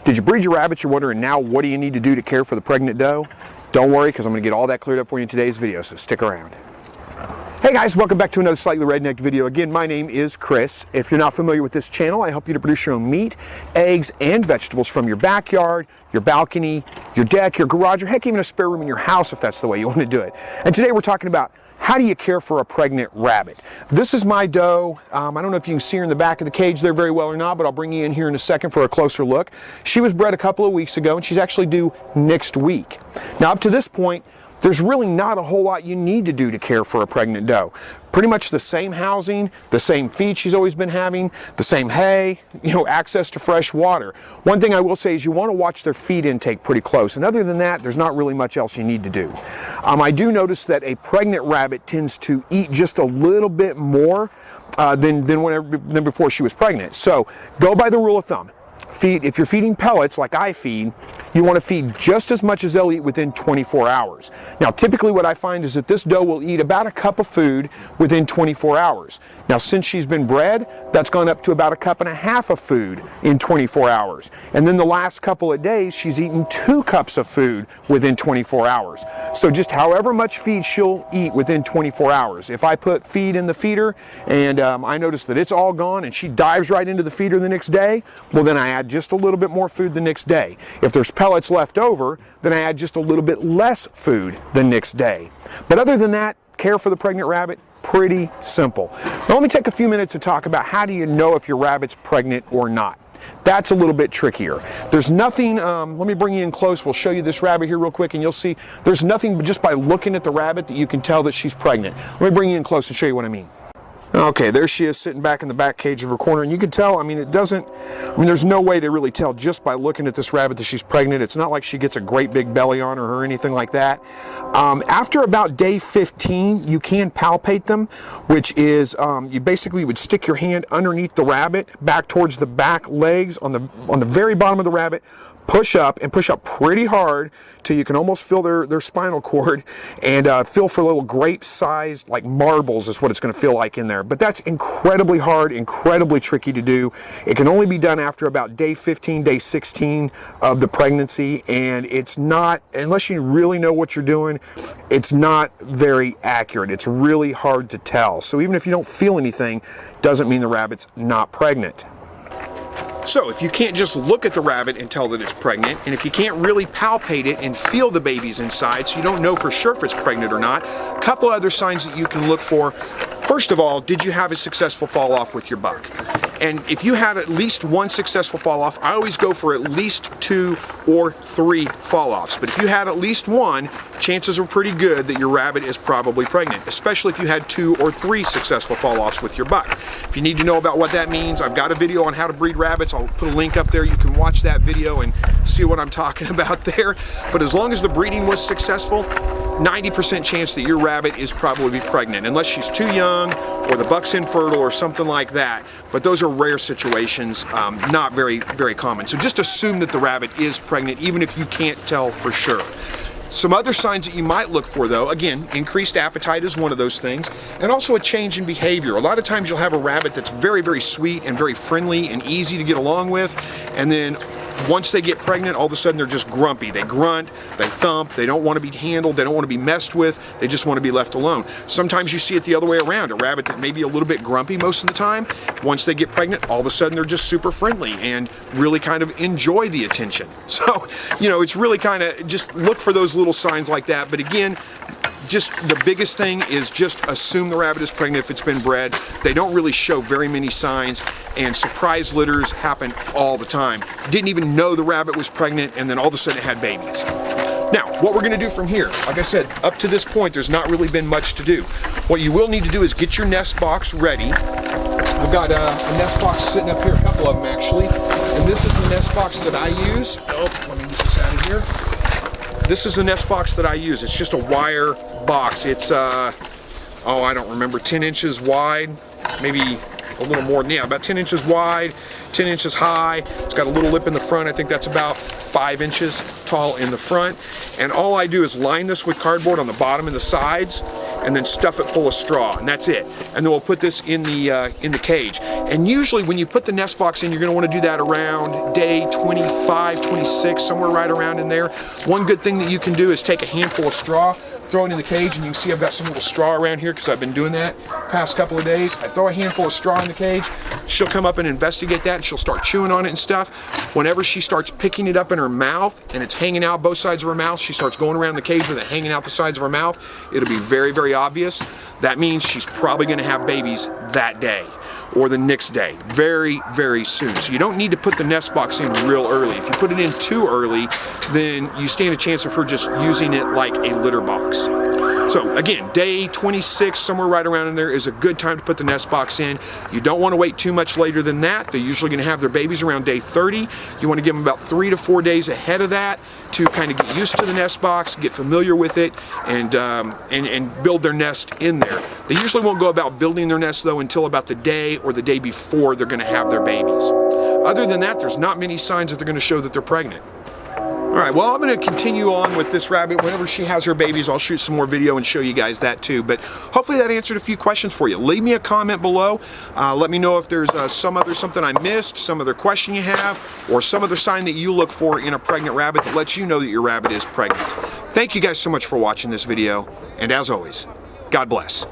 Did you breed your rabbits? You're wondering now, what do you need to do to care for the pregnant doe? Don't worry, because I'm going to get all that cleared up for you in today's video, so stick around. Hey guys, welcome back to another Slightly Redneck video. Again, my name is Chris. If you're not familiar with this channel, I help you to produce your own meat, eggs, and vegetables from your backyard, your balcony, your deck, your garage, or heck, even a spare room in your house if that's the way you want to do it. And today we're talking about how do you care for a pregnant rabbit. This is my doe. I don't know if you can see her in the back of the cage there very well or not, but I'll bring you in here in a second for a closer look. She was bred a couple of weeks ago, and she's actually due next week. Now, up to this point, there's really not a whole lot you need to do to care for a pregnant doe. Pretty much the same housing, the same feed she's always been having, the same hay, access to fresh water. One thing I will say is you want to watch their feed intake pretty close, and other than that, there's not really much else you need to do. I do notice that a pregnant rabbit tends to eat just a little bit more than before she was pregnant. So go by the rule of thumb. If you're feeding pellets like I feed, you want to feed just as much as they'll eat within 24 hours. Now, typically what I find is that this doe will eat about a cup of food within 24 hours. Now, since she's been bred, that's gone up to about a cup and a half of food in 24 hours. And then the last couple of days, she's eaten 2 cups of food within 24 hours. So just however much feed she'll eat within 24 hours. If I put feed in the feeder and I notice that it's all gone and she dives right into the feeder the next day, well, then I add just a little bit more food the next day. If there's pellets left over, then I add just a little bit less food the next day. But other than that, care for the pregnant rabbit, pretty simple. Now let me take a few minutes to talk about how do you know if your rabbit's pregnant or not. That's a little bit trickier. There's nothing, let me bring you in close, we'll show you this rabbit here real quick and you'll see there's nothing just by looking at the rabbit that you can tell that she's pregnant. Let me bring you in close and show you what I mean. Okay, there she is sitting back in the back cage of her corner, and you can tell, there's no way to really tell just by looking at this rabbit that she's pregnant. It's not like she gets a great big belly on her or anything like that. After about day 15, you can palpate them, which is you basically would stick your hand underneath the rabbit, back towards the back legs on the very bottom of the rabbit, push up pretty hard till you can almost feel their spinal cord, and feel for little grape-sized, like marbles is what it's going to feel like in there. But that's incredibly hard, incredibly tricky to do. It can only be done after about day 15, day 16 of the pregnancy, and it's not, unless you really know what you're doing, it's not very accurate. It's really hard to tell. So even if you don't feel anything, doesn't mean the rabbit's not pregnant. So if you can't just look at the rabbit and tell that it's pregnant, and if you can't really palpate it and feel the babies inside, so you don't know for sure if it's pregnant or not, a couple other signs that you can look for. First of all, did you have a successful fall off with your buck? And if you had at least 1 successful fall off, I always go for at least 2 or 3 fall offs. But if you had at least 1, chances are pretty good that your rabbit is probably pregnant, especially if you had 2 or 3 successful fall offs with your buck. If you need to know about what that means, I've got a video on how to breed rabbits. I'll put a link up there. You can watch that video and see what I'm talking about there. But as long as the breeding was successful, 90% chance that your rabbit is probably pregnant, unless she's too young or the buck's infertile or something like that. But those are rare situations, not very, very common. So just assume that the rabbit is pregnant, even if you can't tell for sure. Some other signs that you might look for, though, again, increased appetite is one of those things, and also a change in behavior. A lot of times you'll have a rabbit that's very, very sweet and very friendly and easy to get along with, and then once they get pregnant, all of a sudden they're just grumpy. They grunt, they thump, they don't want to be handled, they don't want to be messed with, they just want to be left alone. Sometimes you see it the other way around. A rabbit that may be a little bit grumpy most of the time, once they get pregnant, all of a sudden they're just super friendly and really kind of enjoy the attention. So, it's really kind of just look for those little signs like that. But again, just the biggest thing is just assume the rabbit is pregnant if it's been bred. They don't really show very many signs, and surprise litters happen all the time. Didn't even know the rabbit was pregnant, and then all of a sudden it had babies. Now, what we're going to do from here, like I said, up to this point, there's not really been much to do. What you will need to do is get your nest box ready. I've got a nest box sitting up here, a couple of them actually, and this is the nest box that I use. Oh, let me get this out of here. This is the nest box that I use. It's just a wire box. It's, I don't remember, 10 inches wide, maybe a little more than, about 10 inches wide, 10 inches high. It's got a little lip in the front. I think that's about 5 inches tall in the front. And all I do is line this with cardboard on the bottom and the sides, and then stuff it full of straw, and that's it. And then we'll put this in the cage. And usually when you put the nest box in, you're going to want to do that around day 25, 26, somewhere right around in there. One good thing that you can do is take a handful of straw, throw it in the cage, and you can see I've got some little straw around here because I've been doing that past couple of days. I throw a handful of straw in the cage. She'll come up and investigate that, and she'll start chewing on it and stuff. Whenever she starts picking it up in her mouth and it's hanging out both sides of her mouth, she starts going around the cage with it hanging out the sides of her mouth. It'll be very, very obvious. That means she's probably going to have babies that day or the next day, very, very soon. So you don't need to put the nest box in real early. If you put it in too early, then you stand a chance of her just using it like a litter box. So again, day 26, somewhere right around in there is a good time to put the nest box in. You don't want to wait too much later than that. They're usually going to have their babies around day 30. You want to give them about 3 to 4 days ahead of that to kind of get used to the nest box, get familiar with it, and build their nest in there. They usually won't go about building their nest though until about the day or the day before they're going to have their babies. Other than that, there's not many signs that they're going to show that they're pregnant. All right, well, I'm going to continue on with this rabbit. Whenever she has her babies, I'll shoot some more video and show you guys that too. But hopefully that answered a few questions for you. Leave me a comment below. Let me know if there's something I missed, some other question you have, or some other sign that you look for in a pregnant rabbit that lets you know that your rabbit is pregnant. Thank you guys so much for watching this video. And as always, God bless.